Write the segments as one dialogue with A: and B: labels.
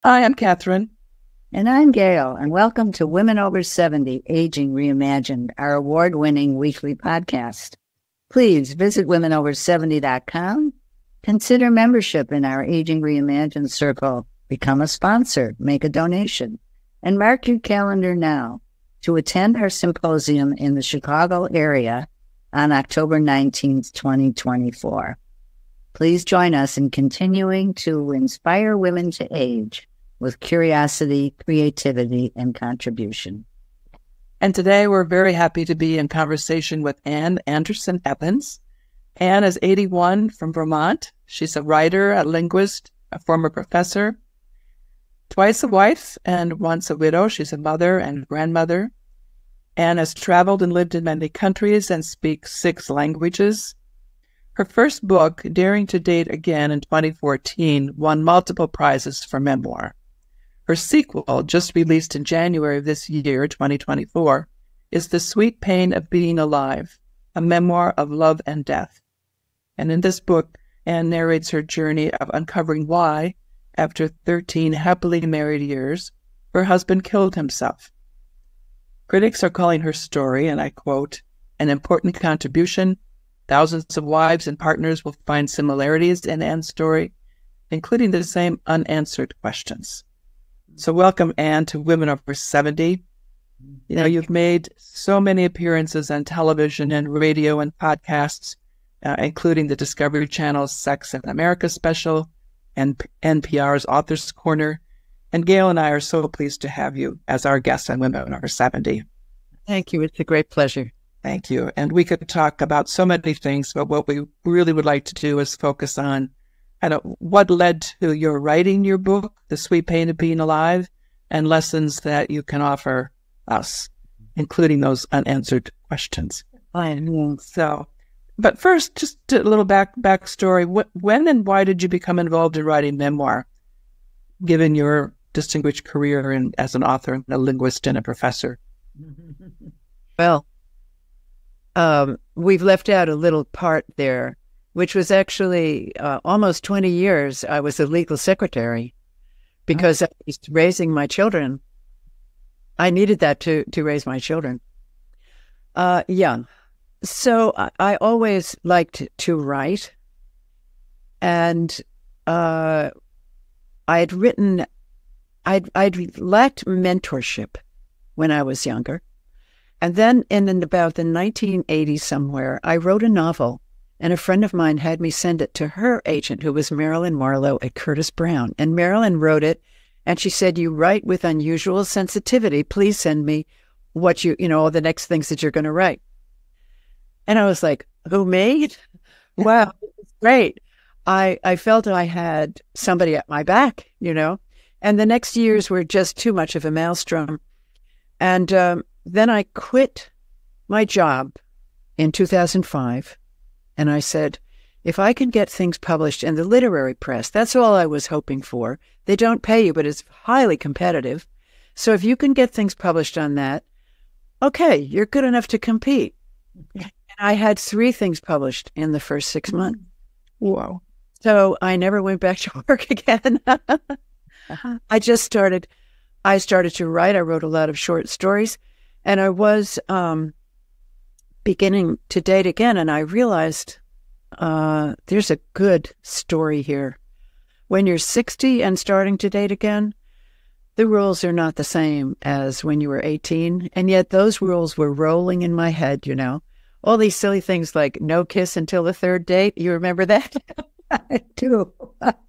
A: Hi, I'm Catherine.
B: And I'm Gail, and welcome to Women Over 70 Aging Reimagined, our award-winning weekly podcast. Please visit womenover70.com, consider membership in our Aging Reimagined circle, become a sponsor, make a donation, and mark your calendar now to attend our symposium in the Chicago area on October 19th, 2024. Please join us in continuing to inspire women to age with curiosity, creativity, and contribution.
A: And today we're very happy to be in conversation with Ann Anderson Evans. Ann is 81 from Vermont. She's a writer, a linguist, a former professor, twice a wife and once a widow. She's a mother and grandmother. Ann has traveled and lived in many countries and speaks 6 languages. Her first book, Daring to Date Again in 2014, won multiple prizes for Memoir. Her sequel, just released in January of this year, 2024, is The Sweet Pain of Being Alive, a memoir of love and death. And in this book, Ann narrates her journey of uncovering why, after 13 happily married years, her husband killed himself. Critics are calling her story, and I quote, an important contribution. Thousands of wives and partners will find similarities in Ann's story, including the same unanswered questions. So welcome, Ann, to Women Over 70. You know, you've made so many appearances on television and radio and podcasts, including the Discovery Channel's Sex and America special and NPR's Author's Corner. And Gail and I are so pleased to have you as our guest on Women Over 70.
B: Thank you. It's a great pleasure.
A: Thank you. And we could talk about so many things, but what we really would like to do is focus on what led to your writing your book, The Sweet Pain of Being Alive, and lessons that you can offer us, including those unanswered questions. So, but first, just a little backstory. When and why did you become involved in writing memoir, given your distinguished career as an author, a linguist, and a professor?
C: Well, we've left out a little part there, which was actually almost 20 years. I was a legal secretary because I was raising my children. I needed that to raise my children. So I always liked to write. And I'd lacked mentorship when I was younger. And then in about the 1980s somewhere, I wrote a novel. And a friend of mine had me send it to her agent, who was Marilyn Marlowe at Curtis Brown. And Marilyn wrote it, and she said, you write with unusual sensitivity. Please send me what all the next things that you're going to write. And I was like, who, me? Wow, great. I felt I had somebody at my back, And the next years were just too much of a maelstrom. And then I quit my job in 2005. And I said, if I can get things published in the literary press, that's all I was hoping for. They don't pay you, but it's highly competitive. So if you can get things published on that, okay, you're good enough to compete. And I had 3 things published in the first 6 months.
A: Wow.
C: So I never went back to work again. I started to write. I wrote a lot of short stories, and I was beginning to date again, and I realized there's a good story here. When you're 60 and starting to date again, the rules are not the same as when you were 18, and yet those rules were rolling in my head, All these silly things like no kiss until the 3rd date. You remember that?
B: I do.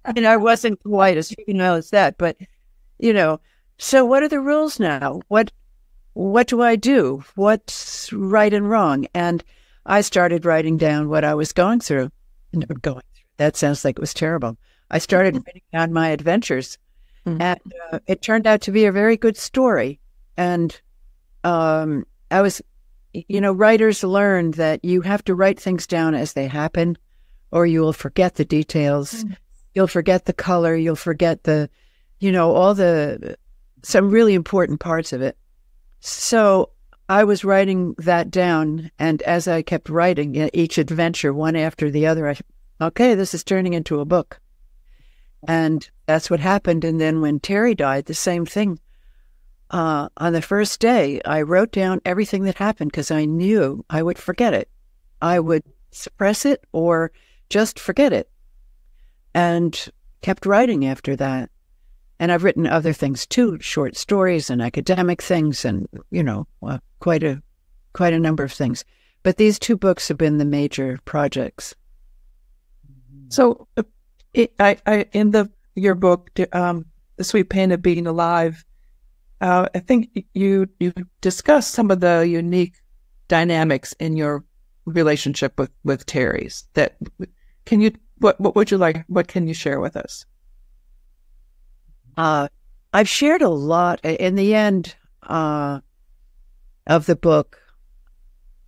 C: And I wasn't quite as female as that, but, so what are the rules now? What do I do? What's right and wrong? And I started writing down what I was going through. That sounds like it was terrible. I started writing down my adventures, and it turned out to be a very good story. And I was, writers learn that you have to write things down as they happen, or you will forget the details. You'll forget the color. You'll forget some really important parts of it. So I was writing that down, and as I kept writing each adventure, one after the other, okay, this is turning into a book. And that's what happened. And then when Terry died, the same thing. On the first day, I wrote down everything that happened because I knew I would forget it. I would suppress it or just forget it, and kept writing after that. And I've written other things too, short stories and academic things, and quite a number of things. But these two books have been the major projects.
A: So, in your book, The Sweet Pain of Being Alive, I think you discuss some of the unique dynamics in your relationship with Terry's. What would you like? What can you share with us?
C: I've shared a lot. In the end of the book,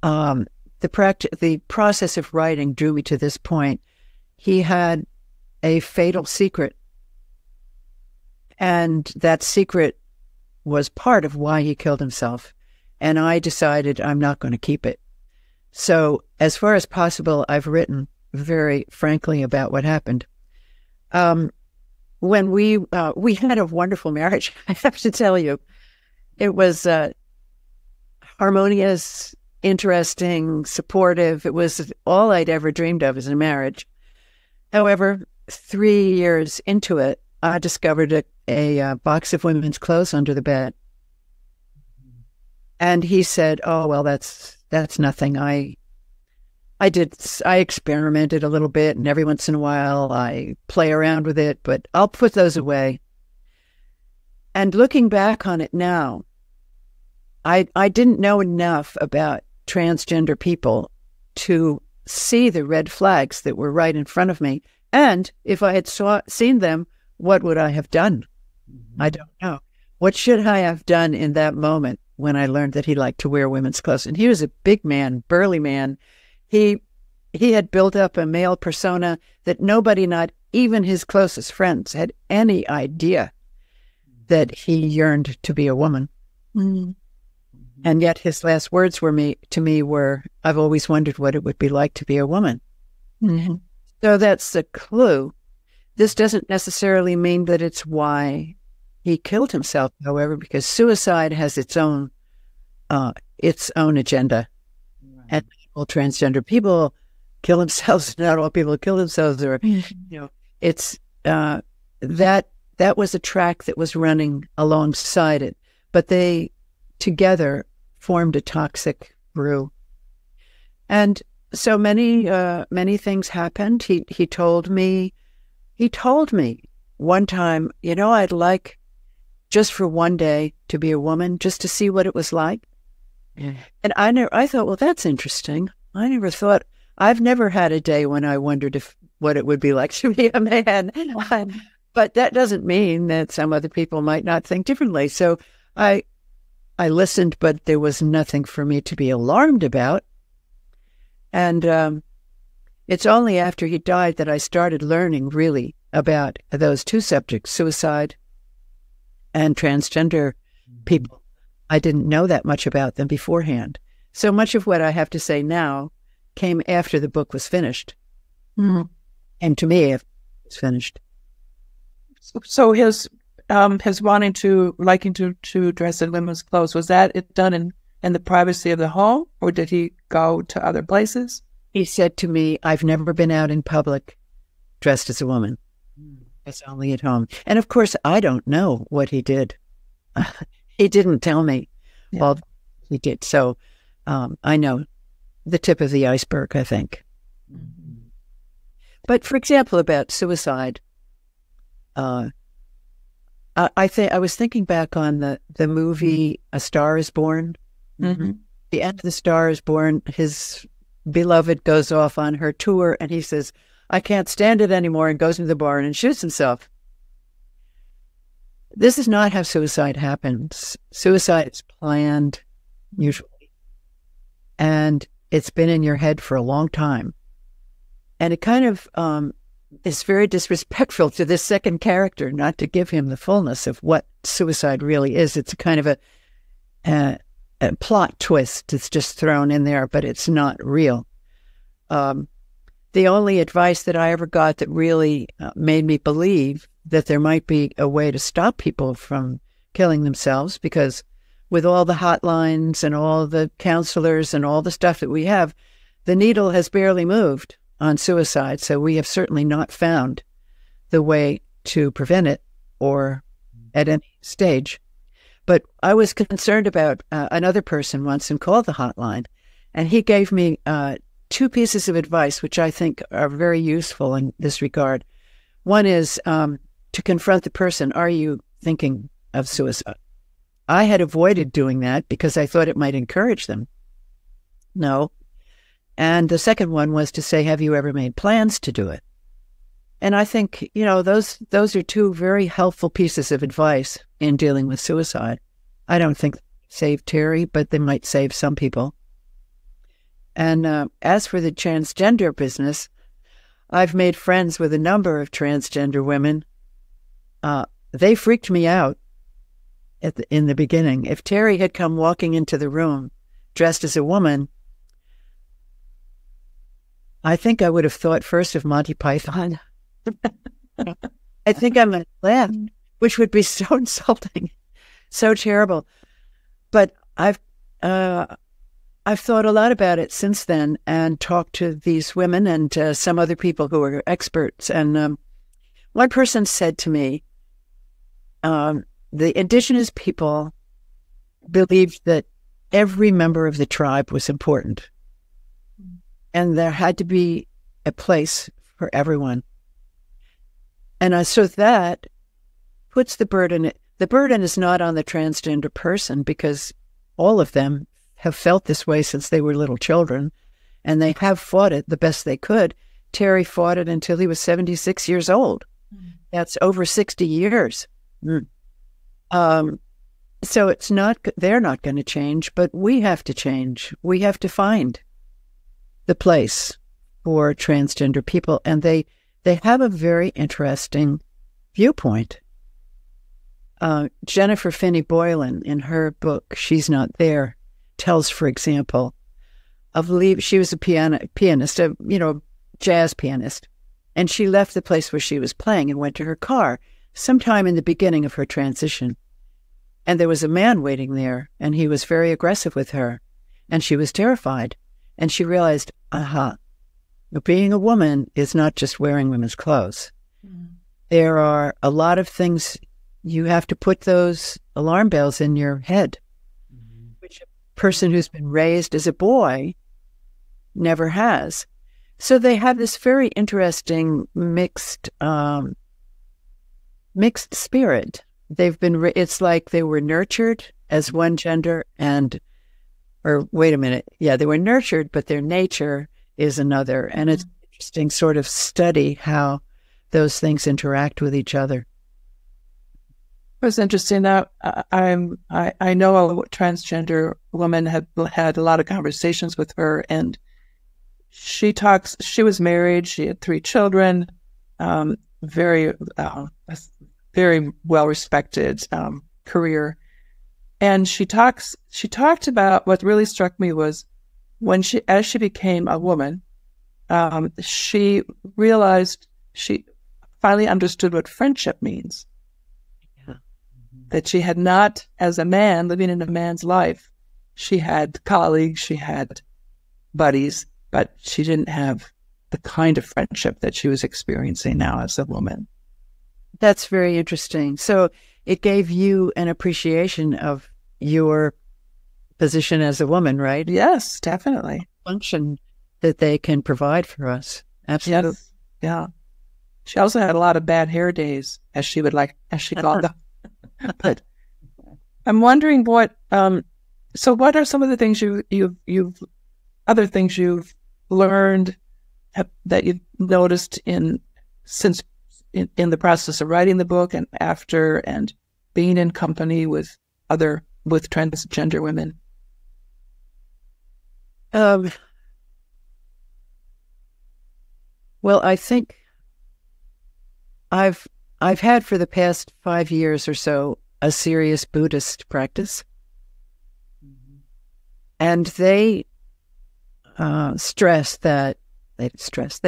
C: the process of writing drew me to this point. He had a fatal secret, and that secret was part of why he killed himself. And I decided I'm not going to keep it. So as far as possible, I've written very frankly about what happened. When we had a wonderful marriage, I have to tell you. It was harmonious, interesting, supportive. It was all I'd ever dreamed of as a marriage. However, 3 years into it, I discovered a box of women's clothes under the bed. And he said, "Oh, well, that's nothing. I experimented a little bit, and every once in a while I play around with it, but I'll put those away." And looking back on it now, I didn't know enough about transgender people to see the red flags that were right in front of me. And if I had seen them, what would I have done? I don't know. What should I have done in that moment when I learned that he liked to wear women's clothes? And he was a big man, burly man. He had built up a male persona that nobody, not even his closest friends, had any idea that he yearned to be a woman. Mm-hmm. And yet his last words to me were, "I've always wondered what it would be like to be a woman." Mm-hmm. So that's the clue. This doesn't necessarily mean that it's why he killed himself, however, because suicide has its own agenda. Right. And all transgender people kill themselves. Not all people kill themselves, or it's that was a track that was running alongside it, but they together formed a toxic brew. And so many things happened. He told me one time, I'd like just for one day to be a woman, just to see what it was like. Yeah. And I thought, well, that's interesting. I've never had a day when I wondered what it would be like to be a man. But that doesn't mean that some other people might not think differently. So I listened, but there was nothing for me to be alarmed about. And it's only after he died that I started learning really about those two subjects, suicide and transgender people. I didn't know that much about them beforehand. So much of what I have to say now came after the book was finished. Mm-hmm. And to me, it was finished.
A: So his liking to dress in women's clothes, was that it done in the privacy of the home, or did he go to other places?
C: He said to me, "I've never been out in public dressed as a woman. It's only at home." And of course, I don't know what he did. He didn't tell me. Yeah. Well, he did. So I know the tip of the iceberg, I think. Mm-hmm. But for example, about suicide, I was thinking back on the movie A Star is Born. Mm-hmm. The end of The Star is Born, his beloved goes off on her tour, and he says, "I can't stand it anymore," and goes into the barn and shoots himself. This is not how suicide happens. Suicide is planned, usually. And it's been in your head for a long time. And it kind of is very disrespectful to this second character not to give him the fullness of what suicide really is. It's a kind of a plot twist that's just thrown in there, but it's not real. The only advice that I ever got that really made me believe that there might be a way to stop people from killing themselves, because with all the hotlines and all the counselors and all the stuff that we have, the needle has barely moved on suicide. So we have certainly not found the way to prevent it or at any stage. But I was concerned about another person once and called the hotline, and he gave me 2 pieces of advice, which I think are very useful in this regard. One is to confront the person, are you thinking of suicide? I had avoided doing that because I thought it might encourage them. No. And the second one was to say, have you ever made plans to do it? And I think, those are 2 very helpful pieces of advice in dealing with suicide. I don't think they save Terry, but they might save some people. And as for the transgender business, I've made friends with a number of transgender women. They freaked me out in the beginning. If Terry had come walking into the room dressed as a woman, I think I would have thought first of Monty Python. I think I might laugh, which would be so insulting, so terrible. But I've thought a lot about it since then and talked to these women and some other people who are experts. And one person said to me, the indigenous people believed that every member of the tribe was important, and there had to be a place for everyone. And so that puts the burden. The burden is not on the transgender person, because all of them have felt this way since they were little children, and they have fought it the best they could. Terry fought it until he was 76 years old. That's over 60 years. So they're not going to change, but we have to change. We have to find the place for transgender people, and they have a very interesting viewpoint. Jennifer Finney Boylan, in her book, She's Not There, tells, for example, she was a pianist, jazz pianist, and she left the place where she was playing and went to her car sometime in the beginning of her transition. And there was a man waiting there, and he was very aggressive with her, and she was terrified. And she realized, being a woman is not just wearing women's clothes. There are a lot of things. You have to put those alarm bells in your head, which a person who's been raised as a boy never has. So they have this very interesting mixed spirit. It's like they were nurtured as one gender they were nurtured, but their nature is another. And it's interesting sort of study how those things interact with each other.
A: It was interesting that I know a transgender woman, have had a lot of conversations with her, and she was married, she had 3 children, very well-respected career. And she talked about, what really struck me was as she became a woman, she realized, she finally understood what friendship means. Yeah. That she had not, as a man living in a man's life, she had colleagues, she had buddies, but she didn't have the kind of friendship that she was experiencing now as a woman.
C: That's very interesting. So it gave you an appreciation of your position as a woman, right?
A: Yes, definitely.
C: Function that they can provide for us. Absolutely.
A: Yes. Yeah. She also had a lot of bad hair days, as she called them. But I'm wondering so what are some of the things other things you've learned that you've noticed in the process of writing the book and after, and being in company with transgender women?
C: Well, I think I've had for the past 5 years or so a serious Buddhist practice, and they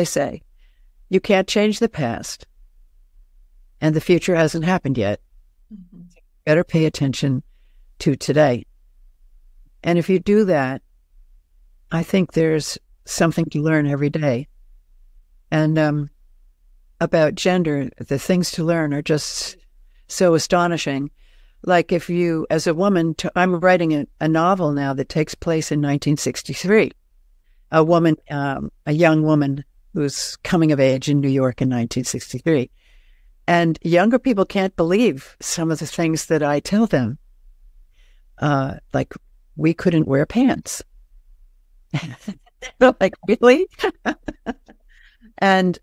C: say, you can't change the past, and the future hasn't happened yet. Better pay attention to today. And if you do that, I think there's something to learn every day. And about gender, the things to learn are just so astonishing. Like if you, as a woman, I'm writing a novel now that takes place in 1963. A young woman who's coming of age in New York in 1963. And younger people can't believe some of the things that I tell them. Like, we couldn't wear pants. Like, really? And,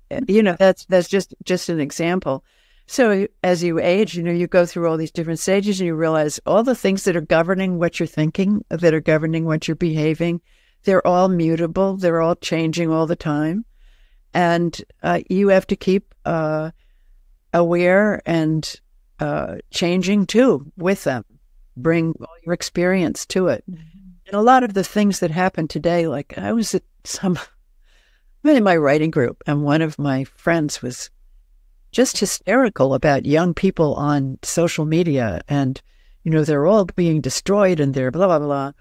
C: that's just an example. So as you age, you go through all these different stages and you realize all the things that are governing what you're thinking, that are governing what you're behaving, they're all mutable. They're all changing all the time. And you have to keep aware and changing too with them. Bring all your experience to it. And a lot of the things that happen today, like I was I'm in my writing group, and one of my friends was just hysterical about young people on social media, and they're all being destroyed and they're blah blah blah.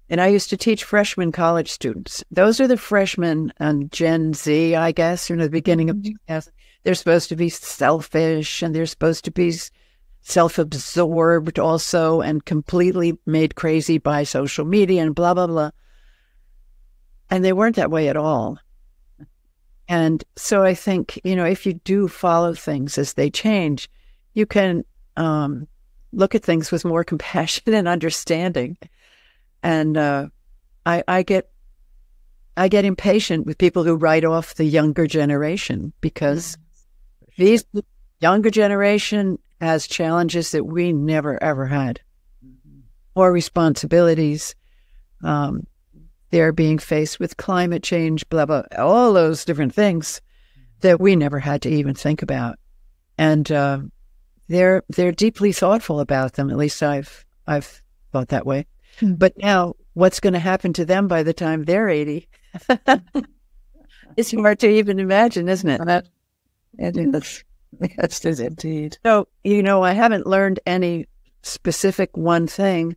C: And I used to teach freshman college students. Those are the freshmen on Gen Z, I guess, the beginning of 2000. They're supposed to be selfish, and they're supposed to be self-absorbed also, and completely made crazy by social media and blah, blah, blah. And they weren't that way at all. And so I think, if you do follow things as they change, you can look at things with more compassion and understanding. And I get impatient with people who write off the younger generation, because these younger generation has challenges that we never, ever had, or responsibilities. They're being faced with climate change, blah, blah, all those different things that we never had to even think about. And they're deeply thoughtful about them. At least I've thought that way. But now, what's going to happen to them by the time they're 80? It's hard to even imagine, isn't it?
A: That's indeed.
C: So, I haven't learned any specific one thing.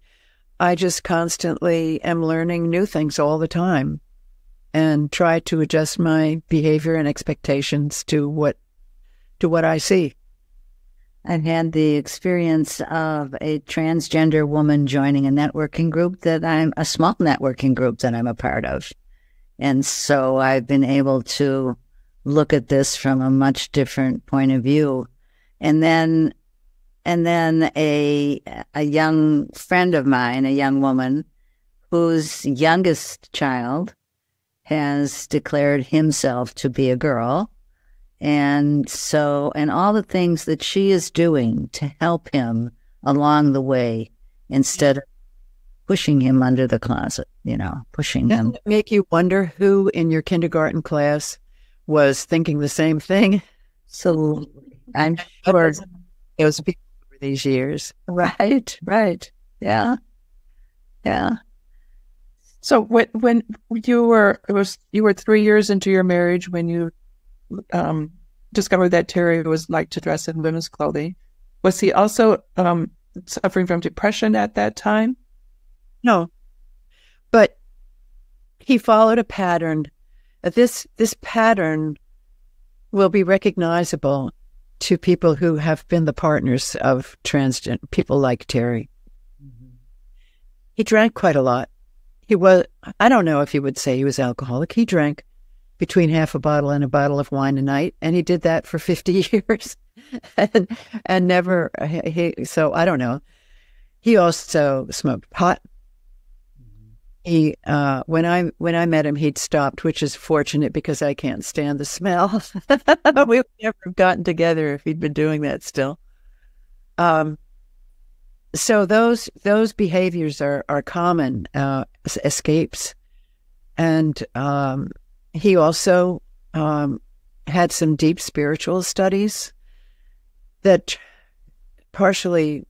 C: I just constantly am learning new things all the time, and try to adjust my behavior and expectations to what I see.
B: I've had the experience of a transgender woman joining a networking group a small networking group that I'm a part of. And so I've been able to look at this from a much different point of view. And then a young friend of mine, a young woman whose youngest child has declared himself to be a girl. And all the things that she is doing to help him along the way, instead of pushing him under the closet, pushing him.
C: Doesn't it make you wonder who in your kindergarten class was thinking the same thing?
B: So I'm sure
C: it was people over these years.
B: Right. Yeah.
A: So when you were 3 years into your marriage when you discovered that Terry was like to dress in women's clothing. Was he also suffering from depression at that time?
C: No, but he followed a pattern. This pattern will be recognizable to people who have been the partners of transgender people like Terry. He drank quite a lot. I don't know if he would say he was alcoholic. He drank between half a bottle and a bottle of wine a night, and he did that for 50 years, and never. So I don't know. He also smoked pot. He when I met him, he'd stopped, which is fortunate because I can't stand the smell. We would never have gotten together if he'd been doing that still. So those behaviors are common escapes, and he also had some deep spiritual studies that partially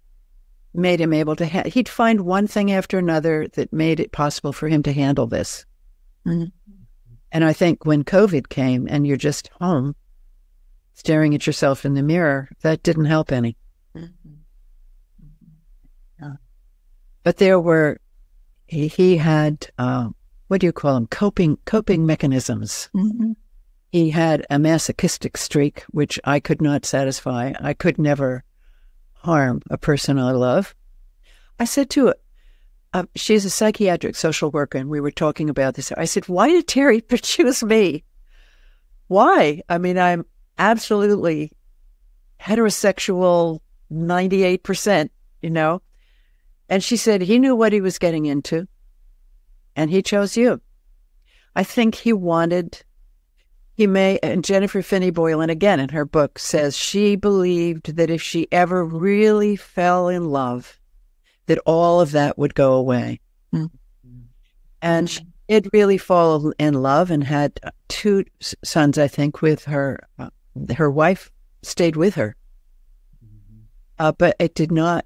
C: made him able to. He'd find one thing after another that made it possible for him to handle this. Mm-hmm. And I think when COVID came and you're just home, staring at yourself in the mirror, that didn't help any. But there were, he had, what do you call them? Coping mechanisms. He had a masochistic streak, which I could not satisfy. I could never harm a person I love. I said to her, she's a psychiatric social worker, and we were talking about this. I said, why did Terry choose me? Why? I mean, I'm absolutely heterosexual, 98%, you know? And she said he knew what he was getting into, and he chose you. I think and Jennifer Finney Boylan, again, in her book, says she believed that if she ever really fell in love, that all of that would go away. And she did really fall in love and had 2 sons, I think, with her. Her wife stayed with her. But it did not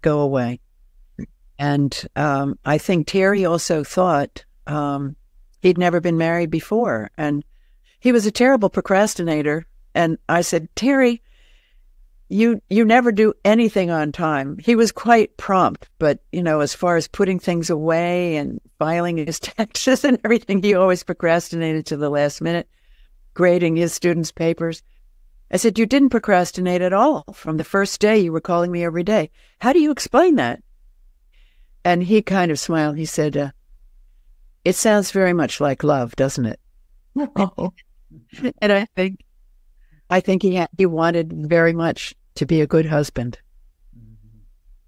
C: go away. And I think Terry also thought he'd never been married before. And he was a terrible procrastinator. And I said, Terry, you never do anything on time. He was quite prompt, but, you know, as far as putting things away and filing his taxes and everything, he always procrastinated to the last minute, grading his students' papers. I said, you didn't procrastinate at all. From the first day, you were calling me every day. How do you explain that? And he kind of smiled. He said, it sounds very much like love, doesn't it? And I think he wanted very much to be a good husband.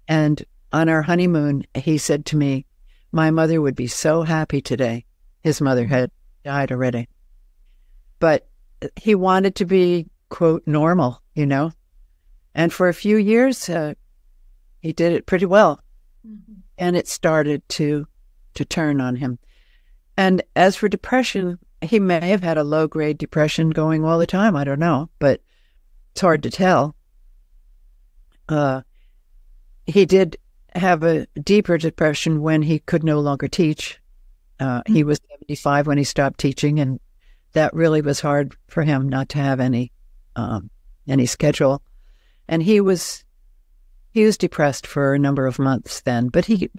C: And on our honeymoon, he said to me, my mother would be so happy today. His mother had died already. But he wanted to be, quote, normal, you know? And for a few years, he did it pretty well. And it started to turn on him. And as for depression, he may have had a low-grade depression going all the time. I don't know, but it's hard to tell. He did have a deeper depression when he could no longer teach. He was 75 when he stopped teaching, and that really was hard for him not to have any schedule. And he was depressed for a number of months then, but he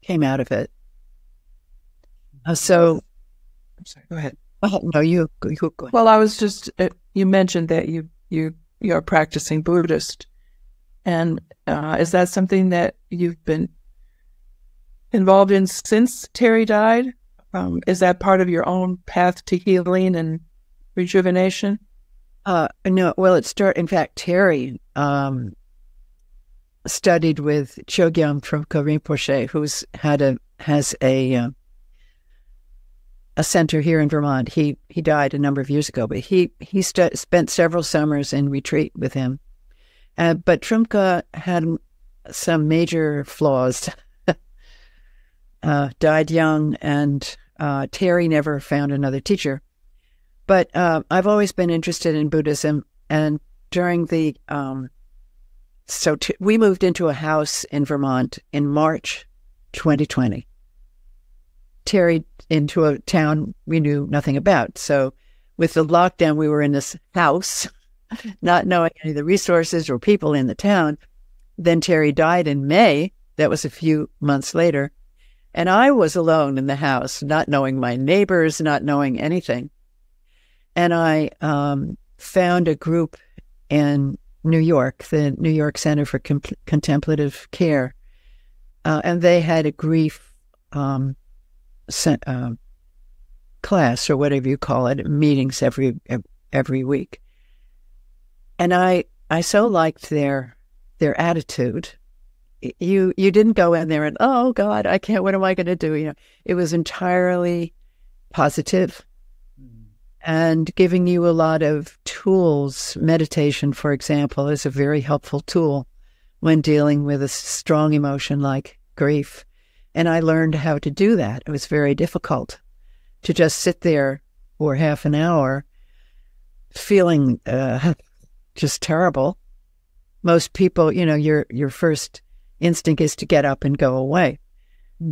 C: came out of it. I'm sorry, go ahead. No, you go ahead.
A: Well, I was just, you mentioned that you're practicing Buddhist. And is that something that you've been involved in since Terry died? Is that part of your own path to healing and rejuvenation?
C: No, well, in fact, Terry studied with Chogyam Trungpa Rinpoche, has a center here in Vermont. He died a number of years ago, but he spent several summers in retreat with him. But Trungpa had some major flaws, died young, and Terry never found another teacher. But I've always been interested in Buddhism, and during the we moved into a house in Vermont in March 2020. Terry into a town we knew nothing about. So with the lockdown, we were in this house, not knowing any of the resources or people in the town. Then Terry died in May. That was a few months later. And I was alone in the house, not knowing my neighbors, not knowing anything. And I found a group in New York, the New York Center for Contemplative Care. And they had a grief class, or whatever you call it, meetings every week. And I so liked their attitude. You didn't go in there and, oh God, I can't, what am I going to do? You know, it was entirely positive and giving you a lot of tools. Meditation, for example, is a very helpful tool when dealing with a strong emotion like grief. And I learned how to do that. It was very difficult to just sit there for half an hour feeling just terrible. Most people, you know, your first instinct is to get up and go away,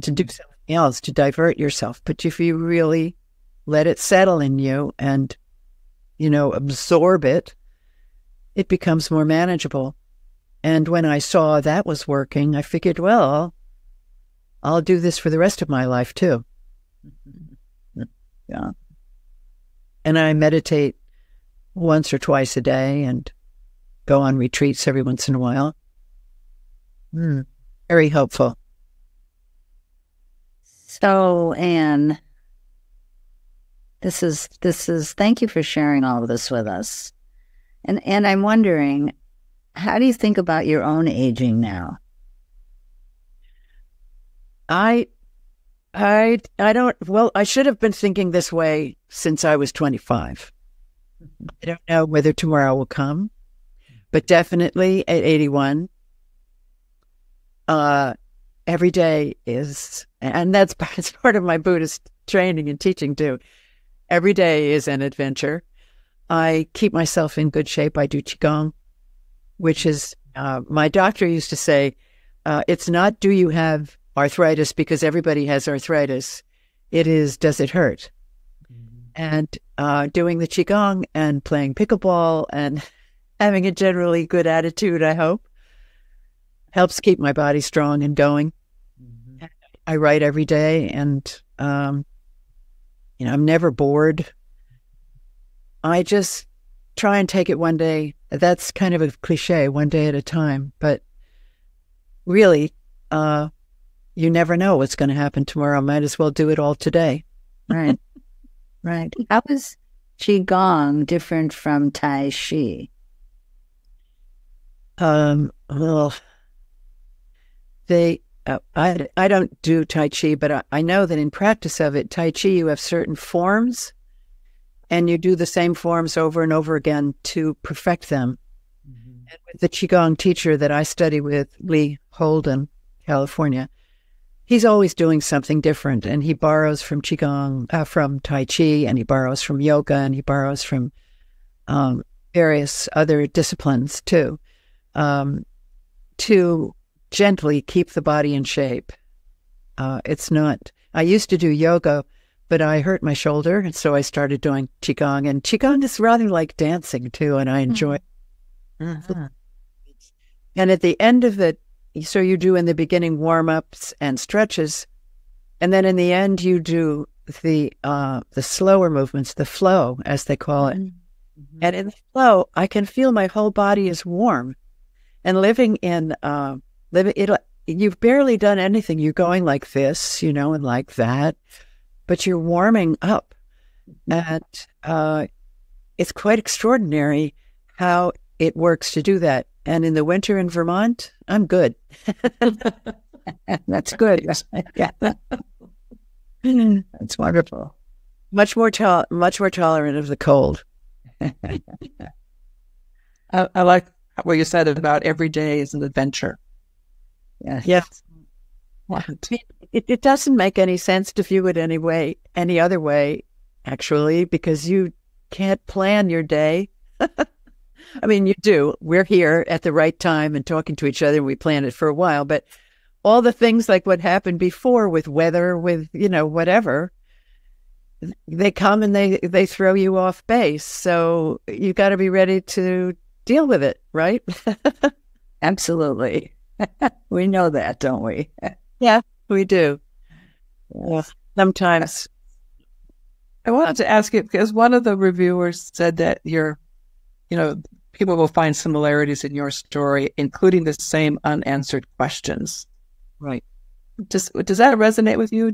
C: to do something else, to divert yourself. But if you really let it settle in you and, you know, absorb it, it becomes more manageable. And when I saw that was working, I figured, well, I'll do this for the rest of my life too.
B: Yeah.
C: And I meditate once or twice a day and go on retreats every once in a while. Very helpful.
B: So, Anne, this is, thank you for sharing all of this with us. And I'm wondering, how do you think about your own aging now?
C: I don't, well, I should have been thinking this way since I was 25. I don't know whether tomorrow will come, but definitely at 81, every day is, and that's part of my Buddhist training and teaching too. Every day is an adventure. I keep myself in good shape. I do Qigong, which is, my doctor used to say, it's not, do you have arthritis, because everybody has arthritis. It is, does it hurt? And doing the Qigong and playing pickleball and having a generally good attitude, I hope, helps keep my body strong and going. I write every day, and I'm never bored. I just try and take it one day. That's kind of a cliche, one day at a time. But really, you never know what's going to happen tomorrow. Might as well do it all today.
B: Right. Right. How is Qigong different from Tai Chi?
C: Well, I don't do Tai Chi, but I know that in practice of it, Tai Chi, you have certain forms, and you do the same forms over and over again to perfect them. And with the Qigong teacher that I study with, Lee Holden, California, he's always doing something different, and he borrows from Qigong, from Tai Chi, and he borrows from yoga, and he borrows from various other disciplines too, to gently keep the body in shape. It's not, I used to do yoga, but I hurt my shoulder, and so I started doing Qigong, and Qigong is rather like dancing too, and I enjoy it. And at the end of it, so you do in the beginning warm-ups and stretches, and then in the end you do the slower movements, the flow, as they call it. And in the flow, I can feel my whole body is warm. And you've barely done anything. You're going like this, and like that, but you're warming up. And it's quite extraordinary how it works to do that. And in the winter in Vermont, I'm good.
B: That's good. Yeah. That's wonderful.
C: Much more tolerant of the cold.
A: I like what you said about every day is an adventure.
C: Yes. It doesn't make any sense to view it any other way, actually, because you can't plan your day. I mean, you do. We're here at the right time and talking to each other, and we planned it for a while, but all the things like what happened before with weather, with, whatever, they come and they throw you off base. So you got to be ready to deal with it, right?
B: Absolutely. We know that, don't we?
C: Yeah, we do. Sometimes.
A: I wanted to ask you, because one of the reviewers said that people will find similarities in your story, including the same unanswered questions.
C: Right.
A: Does that resonate with you?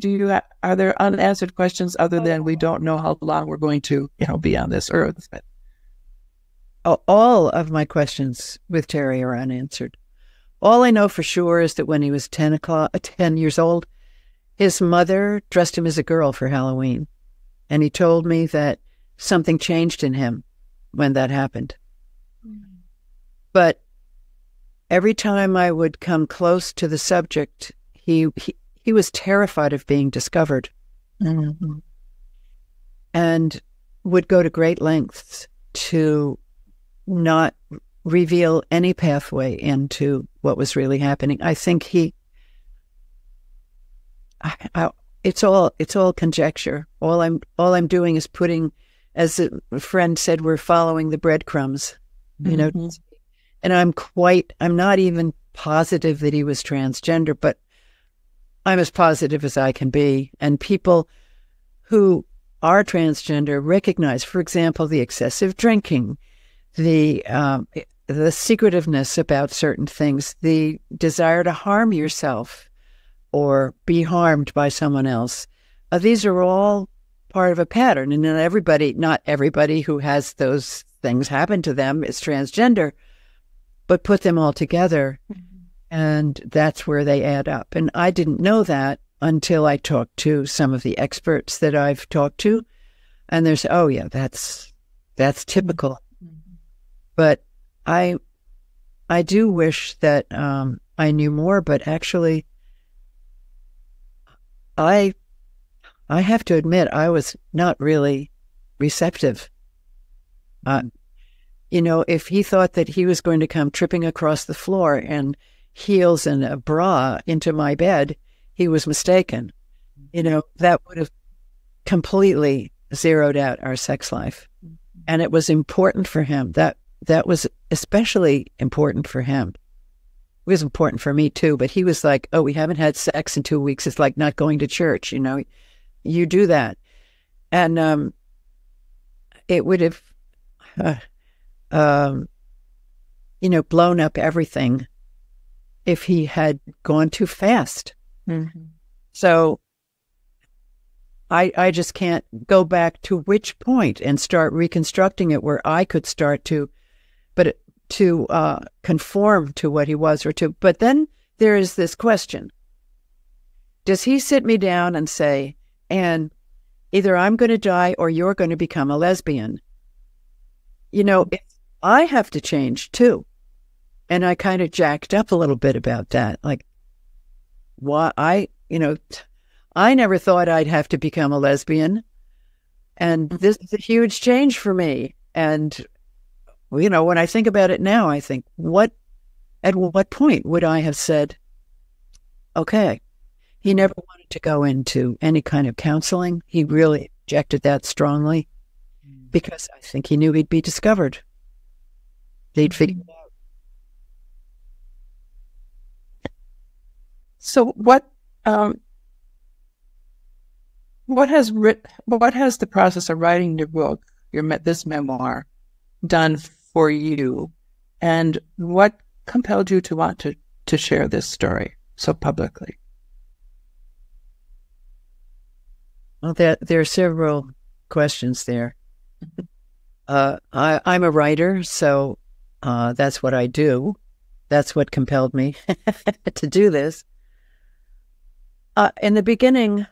A: Are there unanswered questions other than we don't know how long we're going to, be on this earth?
C: All of my questions with Terry are unanswered. All I know for sure is that when he was 10 years old, his mother dressed him as a girl for Halloween. And he told me that something changed in him when that happened. But every time I would come close to the subject, he was terrified of being discovered, and would go to great lengths to not reveal any pathway into what was really happening. I think it's all conjecture. All I'm doing is putting, as a friend said, we're following the breadcrumbs. you know, and I'm not even positive that he was transgender, but I'm as positive as I can be. And people who are transgender recognize, for example, the excessive drinking, the secretiveness about certain things, the desire to harm yourself or be harmed by someone else. These are all part of a pattern. And not everybody who has those things happen to them is transgender, but put them all together, and that's where they add up. And I didn't know that until I talked to some of the experts that I've talked to, and there's, oh yeah, that's typical. But I do wish that I knew more, but actually I have to admit I was not really receptive. You know, if he thought that he was going to come tripping across the floor and heels and a bra into my bed, he was mistaken. You know, that would have completely zeroed out our sex life. And it was important for him. That was especially important for him. It was important for me too, but he was like, oh, we haven't had sex in 2 weeks. It's like not going to church, you know. You do that. And it would have, you know, blown up everything if he had gone too fast. So I just can't go back to which point and start reconstructing it where I could start to, conform to what he was but then there is this question. Does he sit me down and say, Anne, either I'm going to die or you're going to become a lesbian? You know, I have to change too. And I kind of jacked up a little bit about that. Like, I never thought I'd have to become a lesbian. And this is a huge change for me. And, you know, when I think about it now, I think, at what point would I have said, okay, he never wanted to go into any kind of counseling. He really rejected that strongly because I think he knew he'd be discovered. They'd figure it out.
A: So what has the process of writing your book, this memoir, done for you, and what compelled you to want to share this story so publicly?
C: Well, there are several questions there. I'm a writer, so that's what I do. That's what compelled me to do this. In the beginning,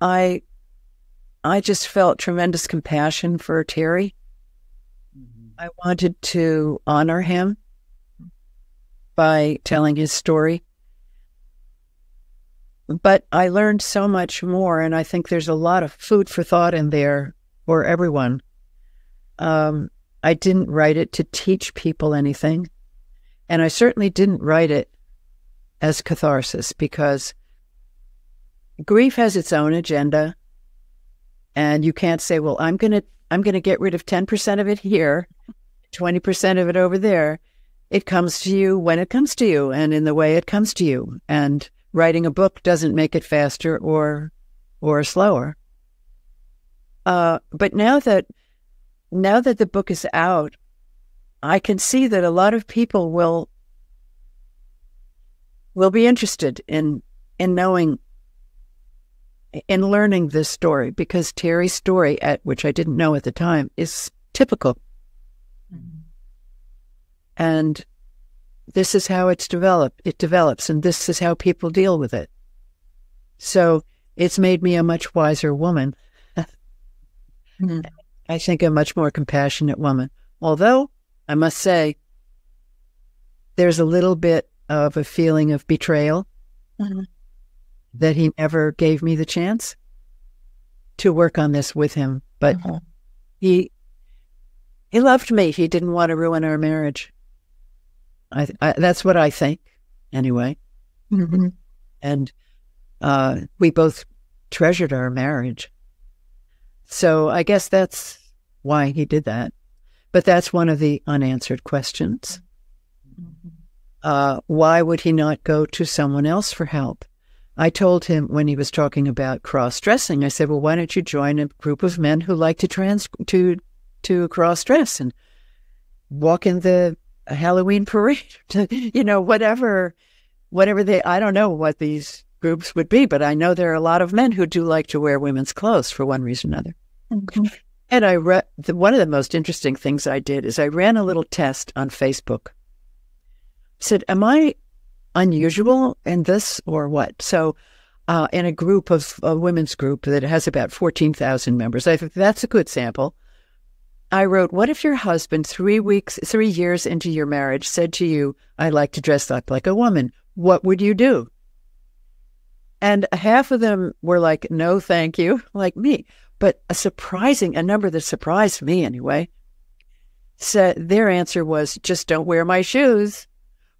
C: I just felt tremendous compassion for Terry. I wanted to honor him by telling his story. But I learned so much more, and I think there's a lot of food for thought in there for everyone. I didn't write it to teach people anything, and I certainly didn't write it as catharsis, because grief has its own agenda, and you can't say, well, I'm going to get rid of 10% of it here, 20% of it over there. It comes to you when it comes to you, and in the way it comes to you. And writing a book doesn't make it faster or slower. But now that the book is out, I can see that a lot of people will be interested in knowing, in learning this story, because Terry's story, which I didn't know at the time, is typical. And this is how it develops, and this is how people deal with it. So it's made me a much wiser woman. I think a much more compassionate woman. Although, I must say, there's a little bit of a feeling of betrayal that he never gave me the chance to work on this with him. But he loved me. He didn't want to ruin our marriage. That's what I think, anyway. And we both treasured our marriage. So I guess that's why he did that. But that's one of the unanswered questions. Why would he not go to someone else for help? I told him when he was talking about cross-dressing, I said, well, why don't you join a group of men who like to cross-dress and walk in the Halloween parade? Whatever I don't know what these groups would be, but I know there are a lot of men who do like to wear women's clothes for one reason or another. Mm-hmm. And one of the most interesting things I did is I ran a little test on Facebook. I said, am I unusual in this or what? So in a women's group that has about 14,000 members, I think that's a good sample. I wrote, what if your husband 3 years into your marriage said to you, I like to dress up like a woman? What would you do? And half of them were like, no, thank you, like me. But a number that surprised me anyway, said their answer was, just don't wear my shoes,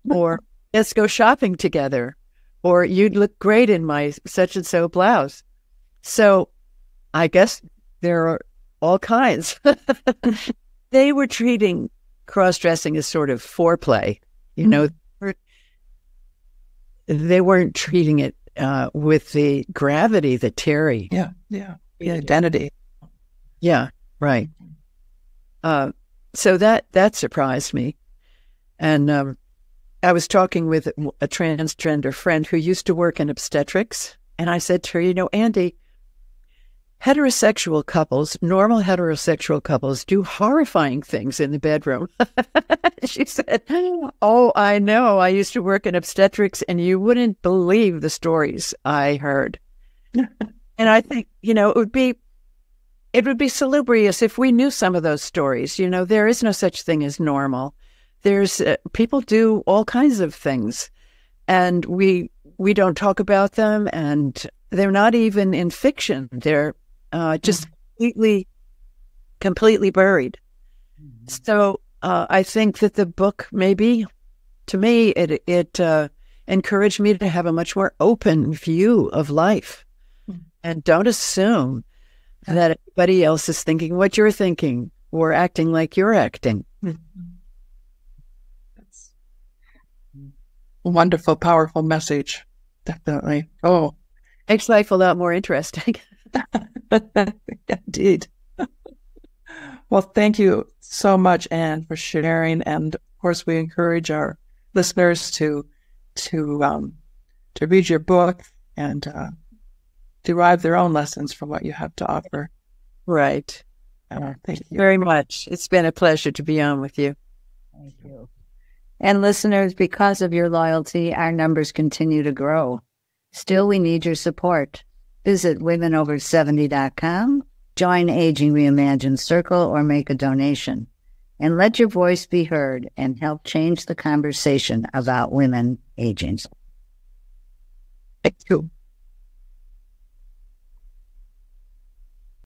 C: or let's go shopping together, or you'd look great in my such and so blouse. So I guess there are all kinds. They were treating cross-dressing as sort of foreplay, They weren't treating it with the gravity that Terry.
A: Yeah. The identity.
C: Yeah, right. So that surprised me. And I was talking with a transgender friend who used to work in obstetrics. And I said to her, Andy, normal heterosexual couples do horrifying things in the bedroom. She said, oh, I know. I used to work in obstetrics and you wouldn't believe the stories I heard. And I think, it would be salubrious if we knew some of those stories. There is no such thing as normal. There's people do all kinds of things, and we don't talk about them, and they're not even in fiction. They're just completely buried. Mm-hmm. So I think that the book, maybe, to me, it encouraged me to have a much more open view of life. And don't assume that everybody else is thinking what you're thinking or acting like you're acting.
A: That's a wonderful, powerful message. Definitely. Oh,
C: makes life a lot more interesting.
A: Indeed. Well, thank you so much, Anne, for sharing. And of course, we encourage our listeners to read your book and derive their own lessons from what you have to offer.
C: Right.
A: Thank you
C: very much. It's been a pleasure to be on with you.
B: Thank you. And listeners, because of your loyalty, our numbers continue to grow. Still, we need your support. Visit womenover70.com, join Aging Reimagined Circle, or make a donation. And let your voice be heard and help change the conversation about women aging.
A: Thank you.